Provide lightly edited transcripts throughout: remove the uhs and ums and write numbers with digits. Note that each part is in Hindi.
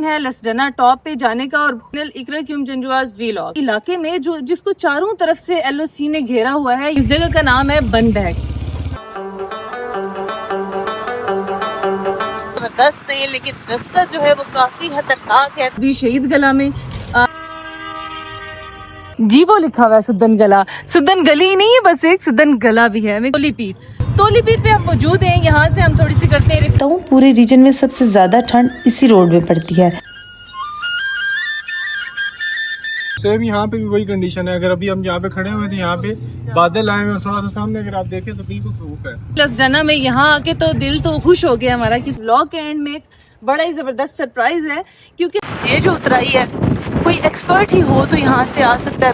प्लान है लसडना टॉप पे जाने का और इकरा क्यूम जंजुआज व्लॉग इलाके में जो जिसको चारों तरफ से एलओसी ने घेरा हुआ है। इस जगह का नाम है बन बैग। जबरदस्त है लेकिन रास्ता जो है वो काफी खतरनाक है। अभी शहीद गला में जी वो लिखा हुआ है सुदन गला। सुदन गली नहीं है बस एक सुदन गला भी है। तोलीपीर पे हम मौजूद हैं। यहाँ से हम थोड़ी सी करते हैं पूरे रीजन में सबसे ज्यादा ठंड इसी रोड में पड़ती है। सेम यहाँ पे भी वही कंडीशन है। अगर अभी हम यहाँ पे खड़े हुए थे, यहाँ पे बादल आए हुए और थोड़ा सा सामने अगर आप देखें तो बिल्कुल धूप है। लसडना में यहाँ आके तो दिल तो खुश हो गया हमारा कि व्लॉग के एंड में एक बड़ा ही जबरदस्त सरप्राइज है क्योंकि ये जो उतराई है कोई एक्सपर्ट ही हो तो यहाँ से आ सकता है।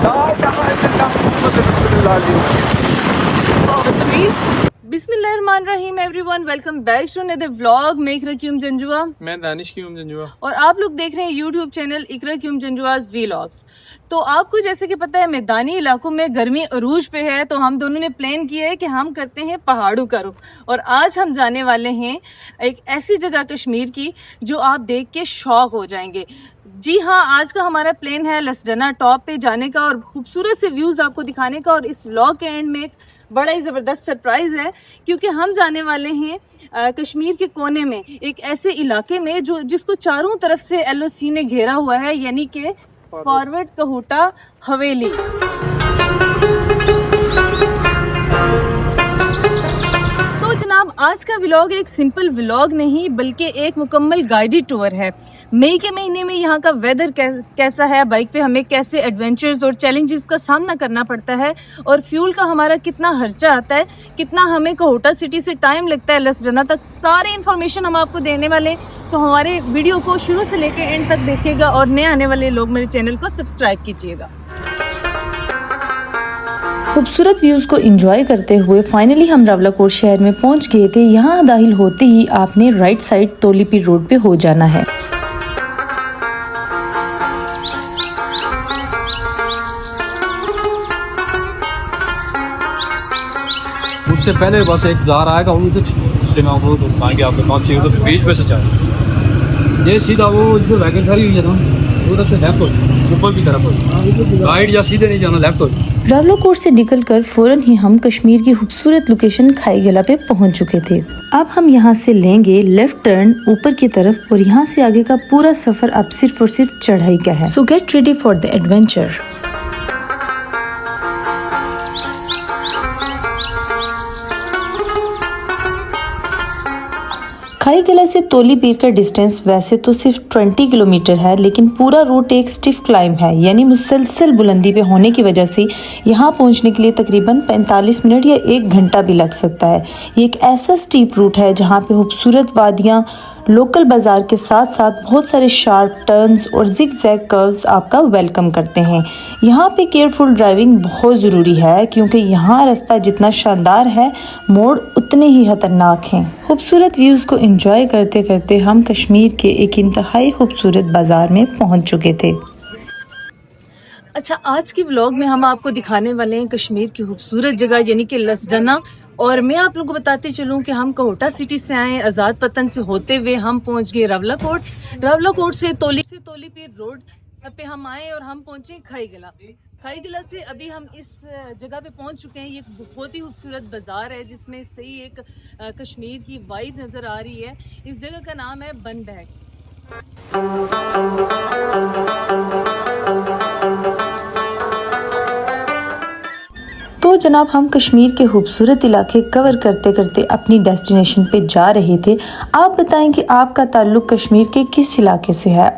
बिस्मिल्लाहिर्रहमानिर्रहीम everyone, welcome back to another vlog. मैं इकरा क्यूम जंजुआ, मैं दानिश क्यूम जंजुआ और आप लोग देख रहे हैं यूट्यूब चैनल इकरा क्यूम जंजुआज व्लॉग्स। तो आपको जैसे कि पता है मैदानी इलाकों में गर्मी अरूज पे है, तो हम दोनों ने प्लान किया है कि हम करते हैं पहाड़ों का रुख। और आज हम जाने वाले हैं एक ऐसी जगह कश्मीर की जो आप देख के शॉक हो जाएंगे। जी हाँ, आज का हमारा प्लान है लसडना टॉप पे जाने का और खूबसूरत से व्यूज आपको दिखाने का। और इस व्लॉग के एंड में एक बड़ा ही जबरदस्त सरप्राइज है क्योंकि हम जाने वाले हैं कश्मीर के कोने में एक ऐसे इलाके में जो जिसको चारों तरफ से एलओसी ने घेरा हुआ है, यानी कि फॉरवर्ड कहूटा हवेली। तो जनाब आज का व्लॉग एक सिंपल व्लॉग नहीं बल्कि एक मुकम्मल गाइडेड टूर है। मई के महीने में यहाँ का वेदर कैसा है, बाइक पे हमें कैसे एडवेंचर्स और चैलेंजेस का सामना करना पड़ता है, और फ्यूल का हमारा कितना खर्चा आता है, कितना हमें कोहोटा सिटी से टाइम लगता है लसडना तक, सारी इन्फॉर्मेशन हम आपको देने वाले हैं। तो हमारे वीडियो को शुरू से लेकर एंड तक देखिएगा और नए आने वाले लोग मेरे चैनल को सब्सक्राइब कीजिएगा। खूबसूरत व्यूज को एंजॉय करते हुए फाइनली हम रावलाकोट शहर में पहुंच गए थे। यहाँ दाखिल होते ही आपने राइट साइड तोलीपीर रोड पे हो जाना है। उससे पहले बस एक बाजार आएगा, वो तो आगे आपको कौन सी उधर बीच पे से चल ये सीधा वो जो वैगन खड़ी हुई है ना उधर से लेफ्ट हो, ऊपर की तरफ राइट या सीधे नहीं जाना, लेफ्ट हो। रावलाकोट से निकलकर फौरन ही हम कश्मीर की खूबसूरत लोकेशन खाई गला पे पहुंच चुके थे। अब हम यहां से लेंगे लेफ्ट टर्न ऊपर की तरफ और यहां से आगे का पूरा सफर अब सिर्फ और सिर्फ चढ़ाई का है। सो get ready for the adventure. खाई गला से तोलीपीर का डिस्टेंस वैसे तो सिर्फ 20 किलोमीटर है, लेकिन पूरा रूट एक स्टिफ क्लाइम है, यानी मुसलसल बुलंदी पे होने की वजह से यहाँ पहुँचने के लिए तकरीबन 45 मिनट या 1 घंटा भी लग सकता है। ये एक ऐसा स्टीप रूट है जहाँ पे खूबसूरत वादियाँ, लोकल बाजार के साथ साथ बहुत सारे शार्प टर्न्स और जिग जैग कर्व्स आपका वेलकम करते हैं। यहाँ पे केयरफुल ड्राइविंग बहुत ज़रूरी है क्योंकि यहाँ रास्ता जितना शानदार है मोड़ उतने ही खतरनाक हैं। खूबसूरत व्यूज़ को एंजॉय करते करते हम कश्मीर के एक इंतहाई खूबसूरत बाज़ार में पहुँच चुके थे। अच्छा, आज की व्लॉग में हम आपको दिखाने वाले हैं कश्मीर की खूबसूरत जगह यानी कि लसडना। और मैं आप लोगों को बताते चलूं कि हम कोहोटा सिटी से आए, आज़ाद पतन से होते हुए हम पहुंच गए रावलाकोट से तोलीपीर रोड पे हम आए और हम पहुंचे खाई गला से अभी हम इस जगह पे पहुंच चुके हैं। ये बहुत ही खूबसूरत बाजार है जिसमें सही एक कश्मीर की वाइब नज़र आ रही है। इस जगह का नाम है बन बैग। तो जनाब हम कश्मीर के खूबसूरत इलाके कवर करते करते अपनी डेस्टिनेशन पे जा रहे थे। आप बताएं कि आपका ताल्लुक कश्मीर के किस इलाके से है।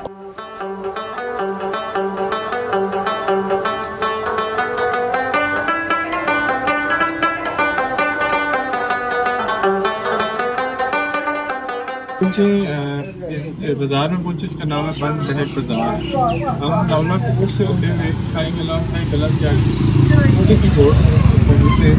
बाजार में पहुंचे, इसका नाम है बन बैग बाजार। हम रावलाकोट से होते हुए खाई गला से आगे की रोड से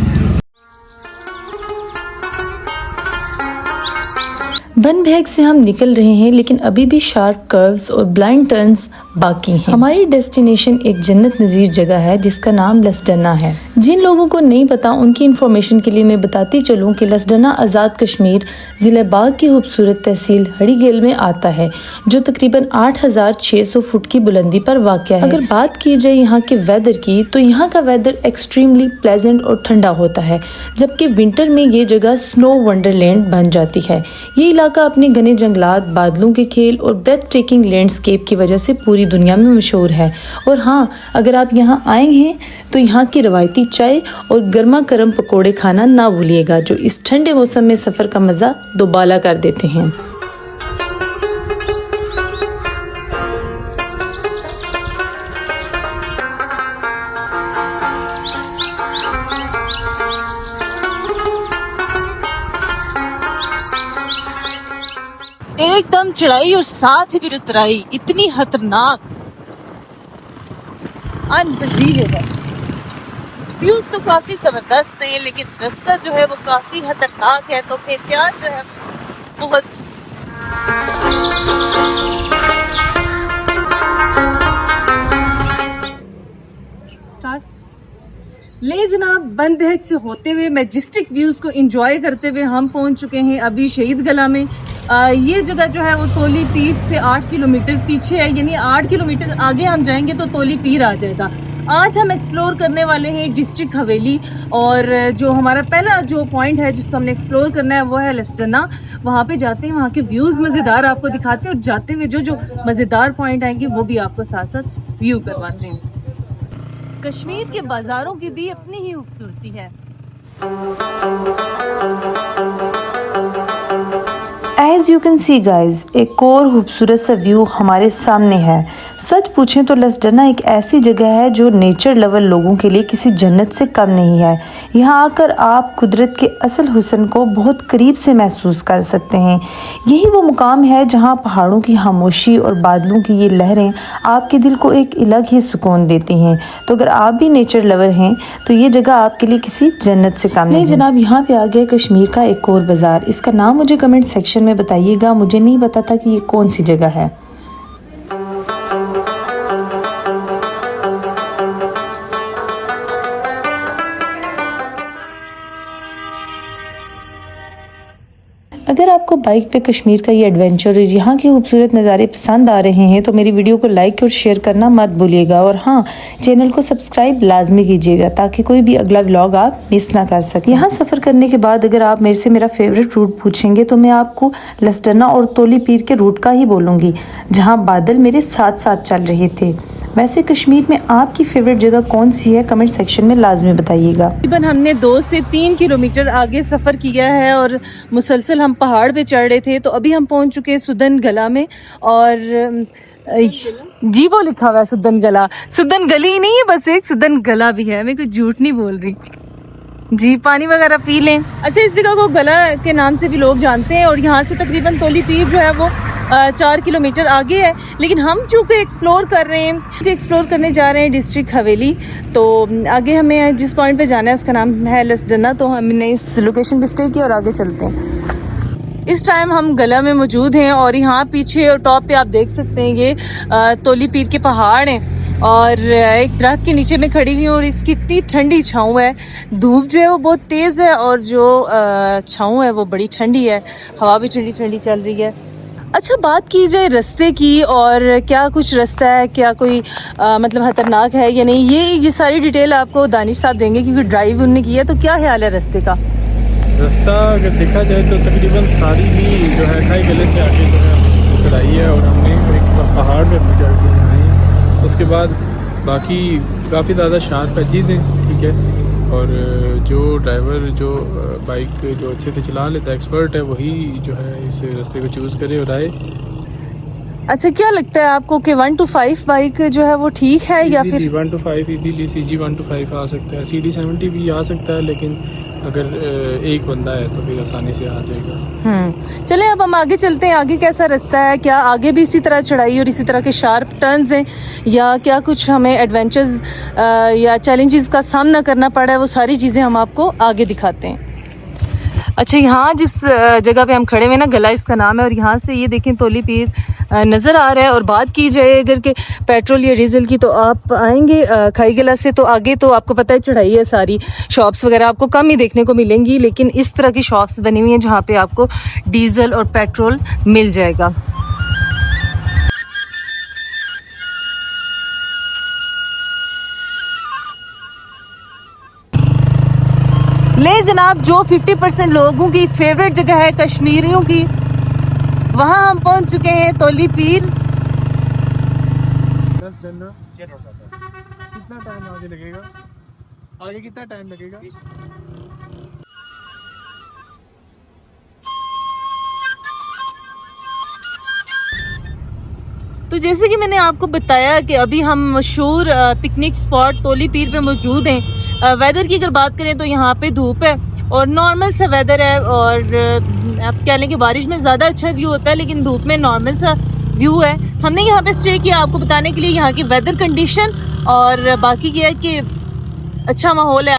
बन भैग से हम निकल रहे हैं, लेकिन अभी भी शार्प कर्व्स और ब्लाइंड टर्न्स बाकी हैं। हमारी डेस्टिनेशन एक जन्नत नज़ीर जगह है जिसका नाम लसडना है। जिन लोगों को नहीं पता उनकी इन्फॉर्मेशन के लिए मैं बताती चलूं कि लसडना आज़ाद कश्मीर ज़िले बाग की खूबसूरत तहसील हड़ीगेल में आता है, जो तकरीबन 8600 फुट की बुलंदी पर वाक़ है। अगर बात की जाए यहाँ के वेदर की, तो यहाँ का वेदर एक्सट्रीमली प्लेजेंट और ठंडा होता है, जबकि विंटर में ये जगह स्नो वंडरलैंड बन जाती है। ये इलाका अपने घने जंगलात, बादलों के खेल और ब्रेथ टेकिंग लैंडस्केप की वजह से पूरी दुनिया में मशहूर है। और हाँ, अगर आप यहाँ आए हैं तो यहाँ की रवायती चाय और गर्मा गर्म पकोड़े खाना ना भूलिएगा, जो इस ठंडे मौसम में सफ़र का मज़ा दोबाला कर देते हैं। एकदम चढ़ाई और साथ ही भी उतराई, इतनी खतरनाक, अनबिलीवेबल। व्यूज तो काफी जबरदस्त है, लेकिन रास्ता जो है वो काफी खतरनाक है, तो एहतियात जो है बहुत। ले जनाब, बन भैग से होते हुए मैजेस्टिक व्यूज को एंजॉय करते हुए हम पहुंच चुके हैं अभी शहीद गला में। ये जगह जो है वो तोली पीर से 8 किलोमीटर पीछे है, यानी 8 किलोमीटर आगे हम जाएंगे तो तोली पीर आ जाएगा। आज हम एक्सप्लोर करने वाले हैं डिस्ट्रिक्ट हवेली, और जो हमारा पहला जो पॉइंट है जिसको हमने एक्सप्लोर करना है वो है लसडना। वहाँ पे जाते हैं, वहाँ के व्यूज़ मज़ेदार आपको दिखाते हैं, और जाते हुए जो मज़ेदार पॉइंट आएंगे वो भी आपको साथ साथ व्यू करवाते हैं। कश्मीर के बाज़ारों की भी अपनी ही खूबसूरती है। As you can see guys, एक और खूबसूरत सा व्यू हमारे सामने है। सच पूछें तो लसडना एक ऐसी जगह है जो नेचर लवर लोगों के लिए किसी जन्नत से कम नहीं है। यहाँ आकर आप कुदरत के असल हुस्न को बहुत करीब से महसूस कर सकते हैं। यही वो मुकाम है जहाँ पहाड़ों की खामोशी और बादलों की ये लहरें आपके दिल को एक अलग ही सुकून देती हैं। तो अगर आप भी नेचर लवर हैं तो ये जगह आपके लिए किसी जन्नत से कम नहीं। जनाब, यहाँ पे आ गया कश्मीर का एक और बाज़ार। इसका नाम मुझे कमेंट सेक्शन में बताइएगा, मुझे नहीं पता था कि ये कौन सी जगह है। अगर आपको बाइक पे कश्मीर का ये एडवेंचर और यहाँ के खूबसूरत नज़ारे पसंद आ रहे हैं तो मेरी वीडियो को लाइक और शेयर करना मत भूलिएगा, और हाँ, चैनल को सब्सक्राइब लाजमी कीजिएगा ताकि कोई भी अगला व्लॉग आप मिस ना कर सकें। यहाँ सफ़र करने के बाद अगर आप मेरे से मेरा फेवरेट रूट पूछेंगे तो मैं आपको लसडना और तोली पीर के रूट का ही बोलूँगी, जहाँ बादल मेरे साथ साथ चल रहे थे। वैसे कश्मीर में आपकी फेवरेट जगह कौन सी है, कमेंट सेक्शन में लाजमी बताइएगा। तकरीबन हमने 2 से 3 किलोमीटर आगे सफ़र किया है और मुसलसल हम पहाड़ पे चढ़ रहे थे। तो अभी हम पहुंच चुके हैं सुदन गला में, और जी वो लिखा हुआ है सुदन गला। सुदन गली ही नहीं है, बस एक सुदन गला भी है, मैं कोई झूठ नहीं बोल रही जी। पानी वगैरह पी लें। अच्छा, इस जगह को गला के नाम से भी लोग जानते हैं, और यहाँ से तकरीबन तोली पीर जो है वो 4 किलोमीटर आगे है। लेकिन हम चूँकि एक्सप्लोर कर रहे हैं, एक्सप्लोर करने जा रहे हैं डिस्ट्रिक्ट हवेली, तो आगे हमें जिस पॉइंट पे जाना है उसका नाम है लसडना। तो हमने इस लोकेशन पे स्टे किया और आगे चलते हैं। इस टाइम हम गला में मौजूद हैं, और यहाँ पीछे और टॉप पे आप देख सकते हैं ये तोली पीर के पहाड़ हैं, और एक दरख्त के नीचे में खड़ी हुई हूँ, और इसकी इतनी ठंडी छाँव है। धूप जो है वो बहुत तेज़ है, और जो छाँव है वो बड़ी ठंडी है, हवा भी ठंडी ठंडी चल रही है। अच्छा, बात की जाए रास्ते की, और क्या कुछ रास्ता है, क्या कोई मतलब खतरनाक है या नहीं, ये सारी डिटेल आपको दानिश साहब देंगे, क्योंकि ड्राइव उन्होंने किया। तो क्या ख्याल है रास्ते का? रास्ता अगर देखा जाए तो तकरीबन सारी ही जो है खाई गले से आगे जो है चढ़ाई है, और हमने एक पहाड़ पे चढ़ के आए हैं। उसके बाद बाकी काफ़ी ज़्यादा शार्प एजेस हैं, ठीक है। और जो ड्राइवर जो बाइक जो अच्छे से चला लेता है, एक्सपर्ट है, वही जो है इस रास्ते को चूज़ करे और आए। अच्छा, क्या लगता है आपको कि 1 to 5 बाइक जो है वो ठीक है, या फिर 1 to 5 इजीली CG 1 to 5 आ सकता है, CD 70 भी आ सकता है, लेकिन अगर एक बंदा है तो फिर आसानी से आ जाएगा। चलें, अब हम आगे चलते हैं। आगे कैसा रास्ता है, क्या आगे भी इसी तरह चढ़ाई और इसी तरह के शार्प टर्न्स हैं, या क्या कुछ हमें एडवेंचर्स या चैलेंजेस का सामना करना पड़ा है, वो सारी चीज़ें हम आपको आगे दिखाते हैं। अच्छा, यहाँ जिस जगह पे हम खड़े हुए हैं ना, गला इसका नाम है, और यहाँ से ये देखें तोली पीर नज़र आ रहा है। और बात की जाए अगर के पेट्रोल या डीजल की, तो आप आएंगे खाई गला से तो आगे तो आपको पता है चढ़ाई है, सारी शॉप्स वगैरह आपको कम ही देखने को मिलेंगी, लेकिन इस तरह की शॉप्स बनी हुई हैं जहाँ पे आपको डीजल और पेट्रोल मिल जाएगा। ले जनाब, जो 50% लोगों की फेवरेट जगह है कश्मीरियों की, वहाँ हम पहुँच चुके हैं, तोली पीर। कितना टाइम आगे लगेगा? आगे कितना टाइम लगेगा? तो जैसे कि मैंने आपको बताया कि अभी हम मशहूर पिकनिक स्पॉट तोली पीर पे मौजूद हैं। वेदर की अगर बात करें तो यहाँ पे धूप है और नॉर्मल सा वेदर है, और आप कह लें कि बारिश में ज़्यादा अच्छा व्यू होता है, लेकिन धूप में नॉर्मल सा व्यू है। हमने यहाँ पे स्टे किया आपको बताने के लिए यहाँ की वेदर कंडीशन, और बाकी क्या है कि अच्छा माहौल है।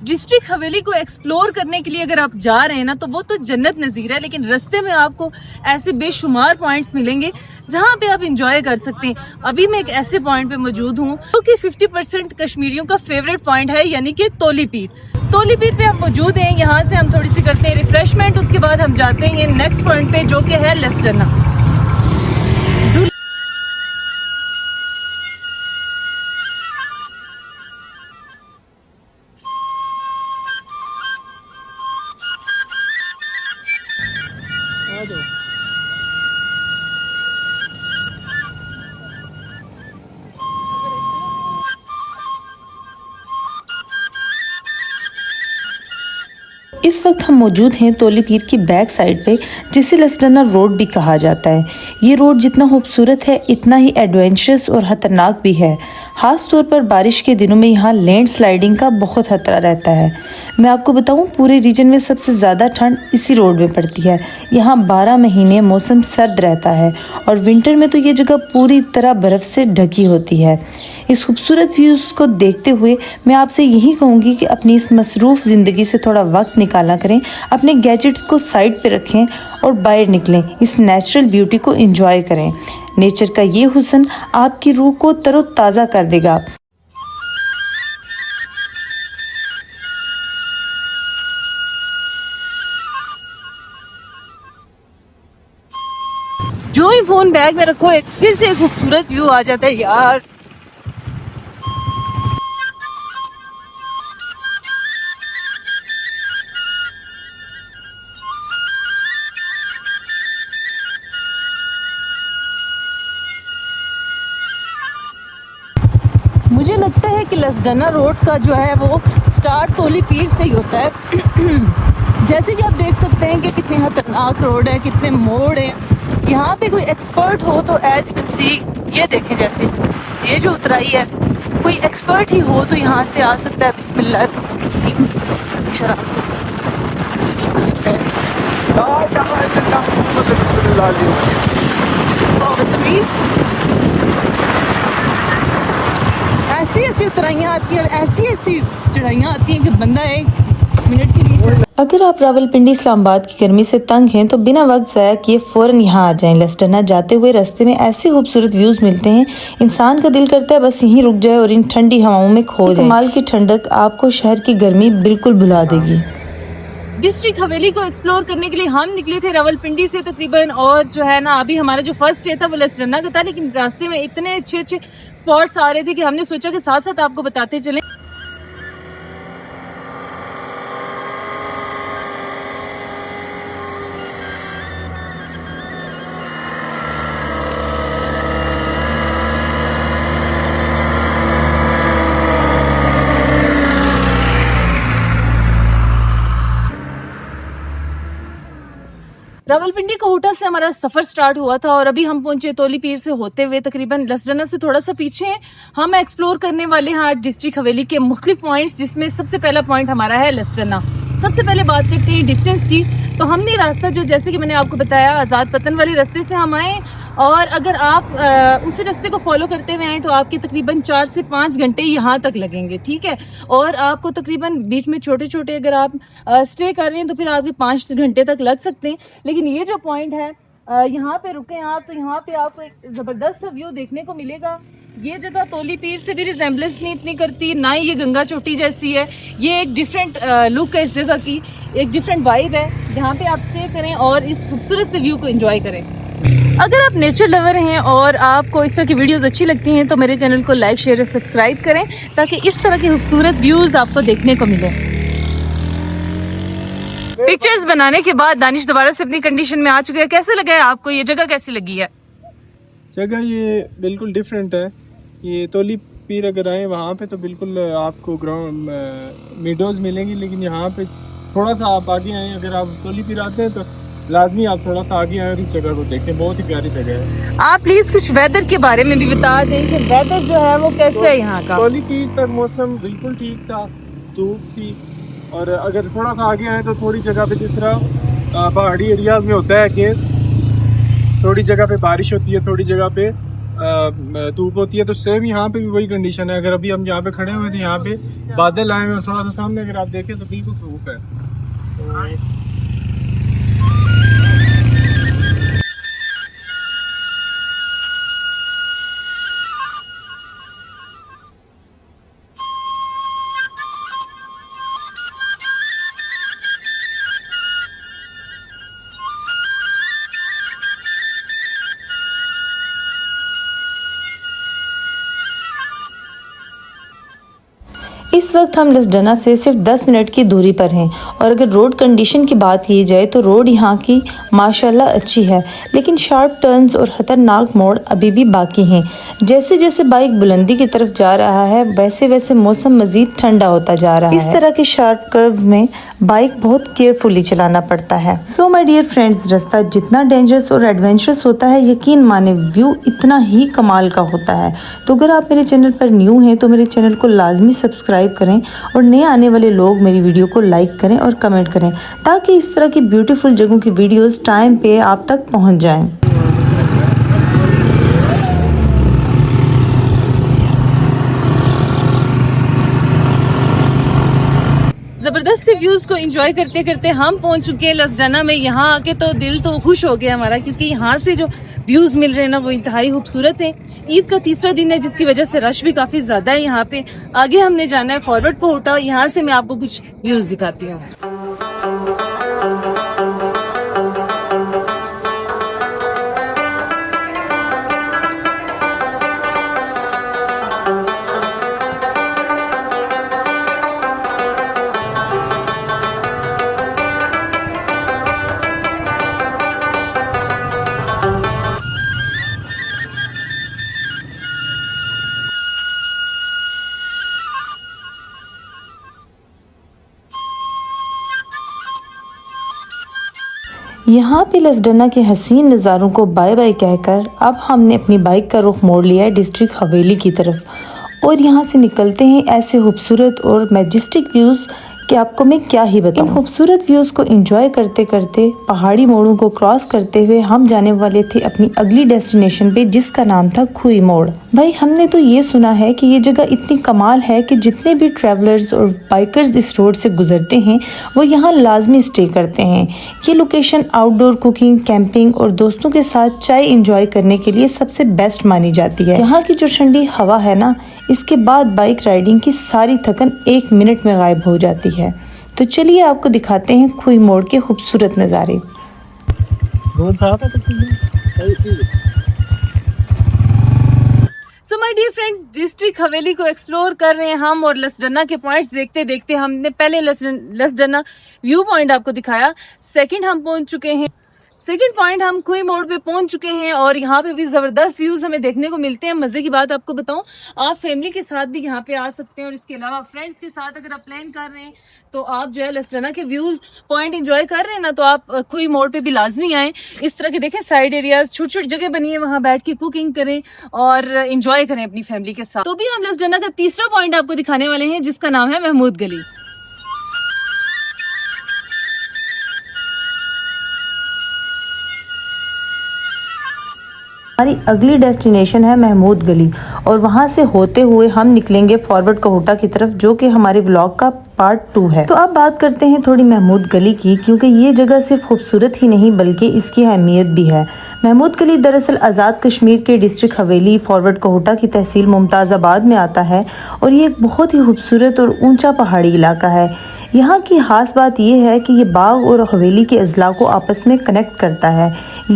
डिस्ट्रिक्ट हवेली को एक्सप्लोर करने के लिए अगर आप जा रहे हैं ना, तो वो तो जन्नत नज़ीर है, लेकिन रास्ते में आपको ऐसे बेशुमार पॉइंट्स मिलेंगे जहाँ पे आप इंजॉय कर सकते हैं। अभी मैं एक ऐसे पॉइंट पे मौजूद हूँ जो कि 50% कश्मीरियों का फेवरेट पॉइंट है, यानी कि तोली पीर। तोली पीर पे हम मौजूद हैं। यहाँ से हम थोड़ी सी करते हैं रिफ्रेशमेंट, उसके बाद हम जाते हैं नेक्स्ट पॉइंट पे जो कि है लसडना। इस वक्त हम मौजूद हैं तोली पीर की बैक साइड पे, जिसे लसडना रोड भी कहा जाता है। ये रोड जितना खूबसूरत है इतना ही एडवेंचरस और ख़तरनाक भी है। ख़ास तौर पर बारिश के दिनों में यहाँ लैंड स्लाइडिंग का बहुत खतरा रहता है। मैं आपको बताऊँ, पूरे रीजन में सबसे ज़्यादा ठंड इसी रोड में पड़ती है। यहाँ 12 महीने मौसम सर्द रहता है और विंटर में तो ये जगह पूरी तरह बर्फ़ से ढकी होती है। इस खूबसूरत व्यूज़ को देखते हुए मैं आपसे यही कहूँगी कि अपनी इस मसरूफ़ ज़िंदगी से थोड़ा वक्त निकाला करें, अपने गैजेट्स को साइड पे रखें और बाहर निकलें, इस नेचुरल ब्यूटी को एंजॉय करें। नेचर का ये हुस्न आपकी रूह को तरोताज़ा कर देगा। जो ही फोन बैग में रखो, एक फिर से खूबसूरत व्यू आ जाता है यार। मुझे लगता है कि लसडना रोड का जो है वो स्टार्ट तोली पीर से ही होता है। जैसे कि आप देख सकते हैं कि कितनी खतरनाक रोड है, कितने मोड़ हैं। यहाँ पे कोई एक्सपर्ट हो तो एज यू कैन सी, ये देखें जैसे ये जो उतराई है, कोई एक्सपर्ट ही हो तो यहाँ से आ सकता है। बिस्मिल्लाह। ऐसी ऐसी उतराइयाँ आती हैं, ऐसी ऐसी चढ़ाइयाँ आती हैं कि बंदा एक मिनट के लिए। अगर आप रावलपिंडी इस्लामाबाद की गर्मी से तंग हैं तो बिना वक्त ज़ाया किए फ़ौरन यहाँ आ जाएं। लसडना जाते हुए रास्ते में ऐसे खूबसूरत व्यूज़ मिलते हैं, इंसान का दिल करता है बस यहीं रुक जाए और इन ठंडी हवाओं में खो जाए। कमाल की ठंडक आपको शहर की गर्मी बिल्कुल भुला देगी। डिस्ट्रिक्ट हवेली को एक्सप्लोर करने के लिए हम निकले थे रावलपिंडी से तकरीबन, और जो है ना अभी हमारा जो फर्स्ट डे था वो लसडना का था, लेकिन रास्ते में इतने अच्छे अच्छे स्पॉट्स आ रहे थे कि हमने सोचा कि साथ साथ आपको बताते चलें। रावलपिंडी कोहटा से हमारा सफर स्टार्ट हुआ था और अभी हम पहुंचे तोली पीर से होते हुए तकरीबन लसडना से थोड़ा सा पीछे हैं। हम एक्सप्लोर करने वाले हैं आज डिस्ट्रिक्ट हवेली के मुख्तलिफ पॉइंट्स, जिसमें सबसे पहला पॉइंट हमारा है लसडना। सबसे पहले बात करते हैं डिस्टेंस की। तो हमने रास्ता जो, जैसे कि मैंने आपको बताया, आज़ाद पतन वाले रास्ते से हम आए और अगर आप उसी रास्ते को फॉलो करते हुए आए तो आपके तकरीबन 4 से 5 घंटे यहाँ तक लगेंगे, ठीक है। और आपको तकरीबन बीच में छोटे छोटे अगर आप स्टे कर रहे हैं तो फिर आपके 5 घंटे तक लग सकते हैं। लेकिन ये जो पॉइंट है यहाँ पे रुके आप तो यहाँ पे आपको एक ज़बरदस्त सा व्यू देखने को मिलेगा। ये जगह तोली पीर से भी रिजेम्बलेंस नहीं इतनी करती, ना ही ये गंगा चोटी जैसी है। ये एक डिफरेंट लुक है इस जगह की, एक डिफरेंट वाइब है जहाँ पे आप स्टे करें और इस खूबसूरत से व्यू को एंजॉय करें। अगर आप नेचर लवर हैं और आपको इस तरह की वीडियोस अच्छी लगती हैं तो मेरे चैनल को लाइक शेयर और सब्सक्राइब करें ताकि इस तरह के खूबसूरत व्यूज़ आपको देखने को मिले। पिक्चर्स बनाने के बाद दानिश दोबारा से अपनी कंडीशन में आ चुके हैं। कैसे लगा है आपको, ये जगह कैसी लगी है? जगह ये बिल्कुल डिफरेंट है। ये तोली पीर अगर आए वहाँ पे तो बिल्कुल आपको ग्राउंड मीडोज मिलेंगी, लेकिन यहाँ पे थोड़ा सा आप आगे आए, अगर आप तोली पीर आते हैं तो लाजमी आप थोड़ा सा आगे आए और इस जगह को देखें, बहुत ही प्यारी जगह है। आप प्लीज कुछ वेदर के बारे में भी बता दें कि वेदर जो है वो कैसे है यहाँ का? तोली पीर तक मौसम बिल्कुल ठीक था, धूप थी, और अगर थोड़ा सा आगे आए तो थोड़ी जगह पे जिस तरह पहाड़ी एरिया में होता है कि थोड़ी जगह पे बारिश होती है, थोड़ी जगह पे धूप होती है, तो सेम यहाँ पे भी वही कंडीशन है। अगर अभी हम यहाँ पे खड़े हुए थे, यहाँ पे बादल आए हुए और थोड़ा सा सामने अगर आप देखें तो बिल्कुल धूप है। इस वक्त हम लसडना से सिर्फ 10 मिनट की दूरी पर हैं और अगर रोड कंडीशन की बात की जाए तो रोड यहाँ की माशाल्लाह अच्छी है, लेकिन शार्प टर्न्स और ख़तरनाक मोड़ अभी भी बाकी हैं। जैसे जैसे बाइक बुलंदी की तरफ जा रहा है वैसे वैसे मौसम मज़ीद ठंडा होता जा रहा है। इस तरह के शार्प कर्व्स में बाइक बहुत केयरफुली चलाना पड़ता है। सो माय डियर फ्रेंड्स, रास्ता जितना डेंजरस और एडवेंचरस होता है, यकीन माने व्यू इतना ही कमाल का होता है। तो अगर आप मेरे चैनल पर न्यू हैं तो मेरे चैनल को लाजमी सब्सक्राइब करें और नए आने वाले लोग मेरी वीडियो को लाइक करें और कमेंट करें ताकि इस तरह की ब्यूटीफुल जगहों की वीडियोस टाइम पे आप तक पहुंच जाएं। जबरदस्त व्यूज को एंजॉय करते करते हम पहुंच चुके हैं लसडना में। यहाँ आके तो दिल तो खुश हो गया हमारा, क्योंकि यहाँ से जो व्यूज मिल रहे हैं ना वो इंतहाई खूबसूरत है। ईद का तीसरा दिन है जिसकी वजह से रश भी काफी ज्यादा है यहाँ पे। आगे हमने जाना है फॉरवर्ड को होटा, यहाँ से मैं आपको कुछ व्यूज दिखाती हूँ। यहाँ पे लसडना के हसीन नज़ारों को बाय बाय कहकर अब हमने अपनी बाइक का रुख मोड़ लिया है डिस्ट्रिक्ट हवेली की तरफ और यहाँ से निकलते हैं ऐसे खूबसूरत और मैजेस्टिक व्यूज़ कि आपको मैं क्या ही बताऊं। इन खूबसूरत व्यूज़ को एंजॉय करते करते पहाड़ी मोड़ों को क्रॉस करते हुए हम जाने वाले थे अपनी अगली डेस्टिनेशन पे, जिसका नाम था खुई मोड़। भाई हमने तो ये सुना है कि ये जगह इतनी कमाल है कि जितने भी ट्रैवलर्स और बाइकर्स इस रोड से गुजरते हैं वो यहाँ लाजमी स्टे करते हैं। ये लोकेशन आउटडोर कुकिंग, कैंपिंग और दोस्तों के साथ चाय एंजॉय करने के लिए सबसे बेस्ट मानी जाती है। यहाँ की जो ठंडी हवा है ना, इसके बाद बाइक राइडिंग की सारी थकन 1 मिनट में गायब हो जाती है। तो चलिए आपको दिखाते हैं खुई मोड़ के खूबसूरत नज़ारे। So my dear friends, district Haveli को एक्सप्लोर कर रहे हैं हम और लसडना के पॉइंट्स देखते देखते हमने पहले लसडना व्यू पॉइंट आपको दिखाया। सेकंड हम पहुंच चुके हैं, सेकंड पॉइंट हम खुई मोड़ पे पहुंच चुके हैं और यहाँ पे भी जबरदस्त व्यूज हमें देखने को मिलते हैं। मजे की बात आपको बताऊं, आप फैमिली के साथ भी यहाँ पे आ सकते हैं और इसके अलावा फ्रेंड्स के साथ अगर आप प्लान कर रहे हैं तो आप जो है लसडना के व्यूज पॉइंट एंजॉय कर रहे हैं ना, तो आप खुई मोड़ पे भी लाजमी आए। इस तरह के देखें साइड एरियाज, छोटी छोटी जगह बनी है, वहाँ बैठ के कुकिंग करें और एंजॉय करें अपनी फैमिली के साथ। तो भी हम लसडना का तीसरा पॉइंट आपको दिखाने वाले हैं जिसका नाम है महमूद गली। हमारी अगली डेस्टिनेशन है महमूद गली और वहां से होते हुए हम निकलेंगे फॉरवर्ड कोहोटा की तरफ, जो कि हमारे व्लॉग का पार्ट 2 है। तो अब बात करते हैं थोड़ी महमूद गली की, क्योंकि ये जगह सिर्फ खूबसूरत ही नहीं बल्कि इसकी अहमियत भी है। महमूद गली दरअसल आज़ाद कश्मीर के डिस्ट्रिक्ट हवेली फॉरवर्ड कोहोटा की तहसील मुमताज़ाबाद में आता है और ये एक बहुत ही खूबसूरत और ऊंचा पहाड़ी इलाका है। यहाँ की खास बात यह है कि ये बाग और हवेली के अजला को आपस में कनेक्ट करता है,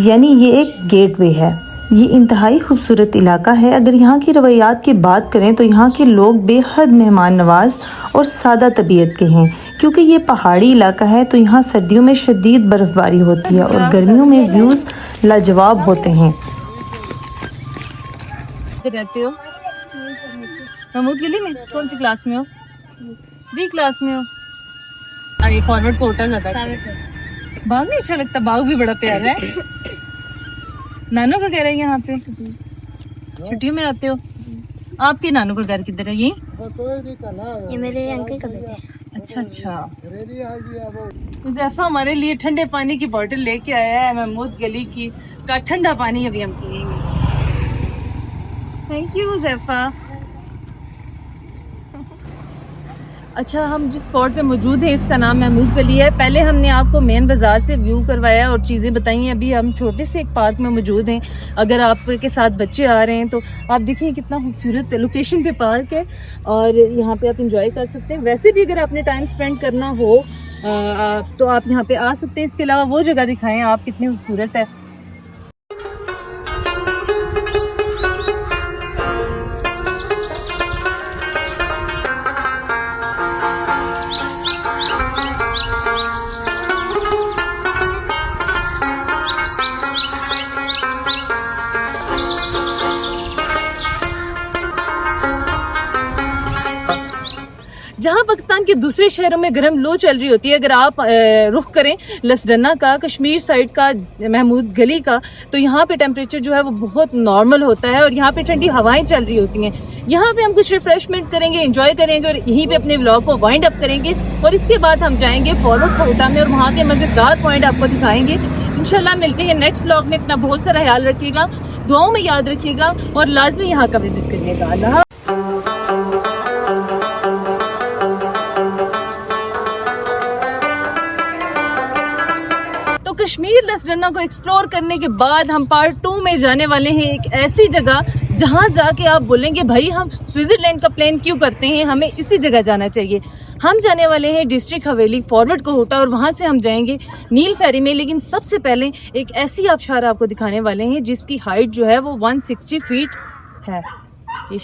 यानी ये एक गेटवे है। ये इंतहाई खूबसूरत इलाका है। अगर यहाँ की रवैयात की बात करें तो यहाँ के लोग बेहद मेहमान नवाज और सादा तबीयत के हैं, क्योंकि ये पहाड़ी इलाका है तो यहाँ सर्दियों में शदीद बर्फबारी होती है और गर्मियों में व्यूज़ लाजवाब होते हैं। रहते हो महमूद गली में? कौन सी क्लास में हो? 3 क्लास में हो? अरे फॉरवर्ड कोटा ज्यादा बाग नहीं अच्छा लगता? बाग भी बड़ा प्यारा है। नानू का घर है यहाँ पे? छुट्टियों में आते हो? आपके नानू का घर किधर है? ये मेरे अंकल का बेटा है। अच्छा अच्छा। हुज़ैफा हमारे लिए ठंडे पानी की बोतल लेके आया है महमूद गली की का ठंडा पानी अभी हम पियेंगे। Thank you Huzaifa. अच्छा, हम जिस स्पॉट पे मौजूद हैं इसका नाम महमूद गली है। पहले हमने आपको मेन बाज़ार से व्यू करवाया और चीज़ें बताई हैं। अभी हम छोटे से एक पार्क में मौजूद हैं। अगर आपके साथ बच्चे आ रहे हैं तो आप देखिए कितना खूबसूरत लोकेशन पे पार्क है और यहाँ पे आप इंजॉय कर सकते हैं। वैसे भी अगर आपने टाइम स्पेंड करना हो तो आप यहाँ पे आ सकते हैं। इसके अलावा वो जगह दिखाएं आप कितनी खूबसूरत है। जहाँ पाकिस्तान के दूसरे शहरों में गर्म लू चल रही होती है, अगर आप रुख करें लसडना का, कश्मीर साइड का, महमूद गली का, तो यहाँ पे टेम्परेचर जो है वो बहुत नॉर्मल होता है और यहाँ पे ठंडी हवाएं चल रही होती हैं। यहाँ पे हम कुछ रिफ्रेशमेंट करेंगे, एंजॉय करेंगे और यहीं पे अपने व्लॉग को वाइंड अप करेंगे और इसके बाद हम जाएंगे फॉरवर्ड कोहोटा में और वहाँ के मज़ेदार पॉइंट आपको दिखाएंगे। इंशाल्लाह मिलते हैं नेक्स्ट व्लॉग में। अपना बहुत सारा ख्याल रखिएगा, दुआओं में याद रखिएगा और लाजमी यहाँ का विजिट करिएगा। अल्लाह। कश्मीर लसडना को एक्सप्लोर करने के बाद हम पार्ट 2 में जाने वाले हैं एक ऐसी जगह जहां जाके आप बोलेंगे भाई हम स्विट्जरलैंड का प्लान क्यों करते हैं, हमें इसी जगह जाना चाहिए। हम जाने वाले हैं डिस्ट्रिक्ट हवेली फॉरवर्ड कोहोटा और वहां से हम जाएंगे नील फेरी में। लेकिन सबसे पहले एक ऐसी आबशार आपको दिखाने वाले हैं जिसकी हाइट जो है वो 160 फीट है। ये